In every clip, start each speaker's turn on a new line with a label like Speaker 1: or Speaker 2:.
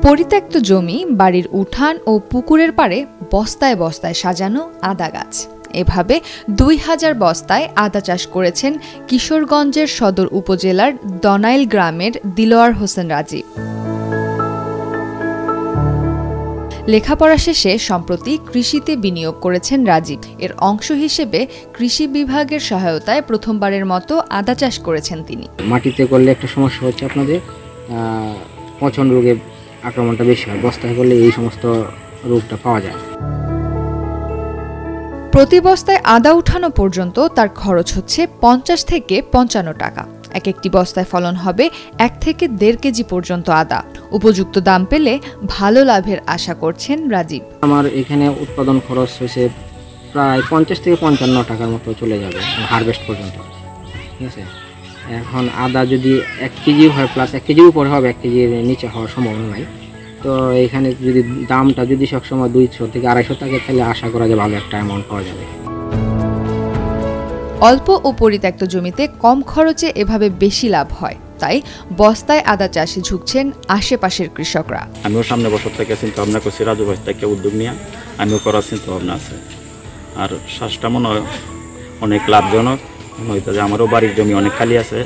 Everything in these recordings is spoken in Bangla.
Speaker 1: পরিত্যক্ত জমি, বাড়ির উঠান ও পুকুরের পাড়ে বস্তায় বস্তায় সাজানো আদা গাছ। এভাবে ২০০০ বস্তায় আদা চাষ করেছেন কিশোরগঞ্জের সদর উপজেলার দনাইল গ্রামের দিলওয়ার হোসেন রাজীব। লেখাপড়া শেষে সম্প্রতি কৃষিতে বিনিয়োগ করেছেন রাজীব। এর অংশ হিসেবে কৃষি বিভাগের সহায়তায় প্রথমবারের মতো আদা চাষ করেছেন তিনি।
Speaker 2: মাটিতে করলে একটা সমস্যা হচ্ছে আপনাদের পচন রোগের আক্রমণটা বেশি হয়, বস্তায় করলে এই সমস্ত রোগটা পাওয়া যায়।
Speaker 1: প্রতি বস্তায় আদা উঠানো পর্যন্ত তার খরচ হচ্ছে ৫০ থেকে ৫৫ টাকা। এক একটি বস্তায় ফলন হবে ১ থেকে ১.৫ কেজি পর্যন্ত আদা। উপযুক্ত দাম পেলে ভালো লাভের আশা করছেন রাজীব।
Speaker 2: আমার এখানে উৎপাদন খরচ হয়েছে প্রায় ৫০ থেকে ৫৫ টাকার মতো চলে যাবে হারভেস্ট পর্যন্ত। ঠিক আছে, এখন আদা যদি ১ কেজি হয়, প্লাস ১ কেজির উপরে হবে, ১ কেজির নিচে হওয়ার সম্ভাবনা নাই। তো এখানে যদি দামটা যদি সবসময় ২০০ থেকে ২৫০ টাকা, তাহলে আশা করা যায় ভালো একটা অ্যামাউন্ট পাওয়া যাবে।
Speaker 1: অল্প ও পরিত্যক্ত জমিতে কম খরচে এভাবে বেশি লাভ হয়, তাই বস্তায় আদা চাষে ঝুঁকছেন আশেপাশের কৃষকরা।
Speaker 3: আমিও সামনে বছর থেকে চিন্তা ভাবনা করছি, রাজু ভাই থেকে উদ্যোগ নিয়ে আমিও করার চিন্তা ভাবনা আছে। আর চাষটা মনে হয় অনেক লাভজনক হইতে যে আমারও বাড়ির জমি অনেক খালি আছে,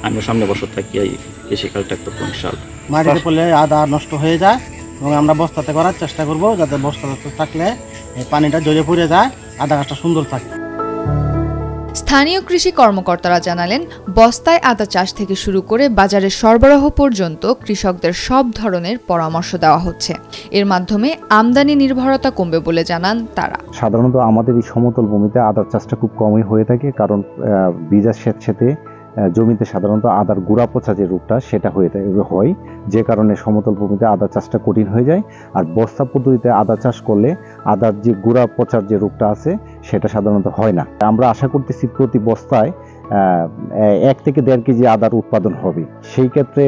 Speaker 3: আমিও সামনে বছর থেকে এই কৃষিকাজটা করবো ইনশাআল্লাহ।
Speaker 4: মাটিতে পড়লে আদা নষ্ট হয়ে যায় এবং আমরা বস্তাতে করার চেষ্টা করব, যাতে বস্তাতে থাকলে পানিটা জড়িয়ে পড়ে যায়, আদা গাছটা সুন্দর থাকে।
Speaker 1: স্থানীয় কৃষি কর্মকর্তারা জানালেন, বস্তায় আদা চাষ থেকে শুরু করে বাজারে সরবরাহ পর্যন্ত কৃষকদের সব ধরনের পরামর্শ দেওয়া হচ্ছে। এর মাধ্যমে আমদানি নির্ভরতা কমবে বলে জানান তারা।
Speaker 5: সাধারণত আমাদের এই সমতল ভূমিতে আদার চাষটা খুব কমই হয়ে থাকে, কারণ বীজের স্যাঁতস্যাঁতে জমিতে সাধারণত আদার গুঁড়া পচা যে রোগটা সেটা হয়, যে কারণে সমতল ভূমিতে আদা চাষটা কঠিন হয়ে যায়। আর বস্তা পদ্ধতিতে আদা চাষ করলে আদার যে গুঁড়া পচার যে রোগটা আছে সেটা সাধারণত হয় না। আমরা আশা করতেছি প্রতি বস্তায় ১ থেকে ১.৫ কেজি আদার উৎপাদন হবে। সেই ক্ষেত্রে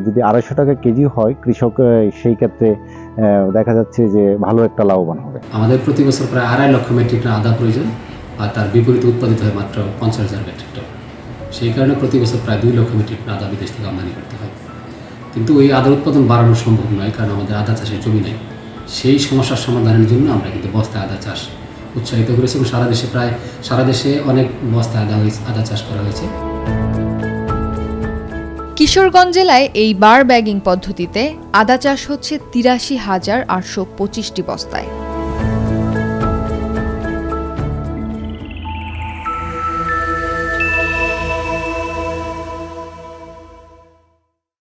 Speaker 5: যদি ২৫০ টাকা কেজি হয়, কৃষক সেই ক্ষেত্রে দেখা যাচ্ছে যে ভালো একটা লাভবান হবে।
Speaker 6: আমাদের প্রতি বছর প্রায় ২.৫ লক্ষ মেট্রিক টন আদা প্রয়োজন, আর তার বিপরীতে উৎপাদিত হয় মাত্র ৫০,০০০ মেট্রিক টন। সেই কারণে প্রতি বছর প্রায় ২ লক্ষ মেট্রিক টন আদা বিদেশ থেকে আমদানি করতে হয়। কিন্তু এই আদার উৎপাদন বাড়ানো সম্ভব নয়, কারণ আমাদের আদা চাষের জমি নেই। সেই সমস্যার সমাধানের জন্য আমরা কিন্তু বস্তায় আদা চাষ উৎসাহিত করেছি এবং সারা দেশে অনেক বস্তায় আদা চাষ করা হয়েছে।
Speaker 1: কিশোরগঞ্জ জেলায় এই বার ব্যাগিং পদ্ধতিতে আদা চাষ হচ্ছে ৮৩,৮২৫টি বস্তায়।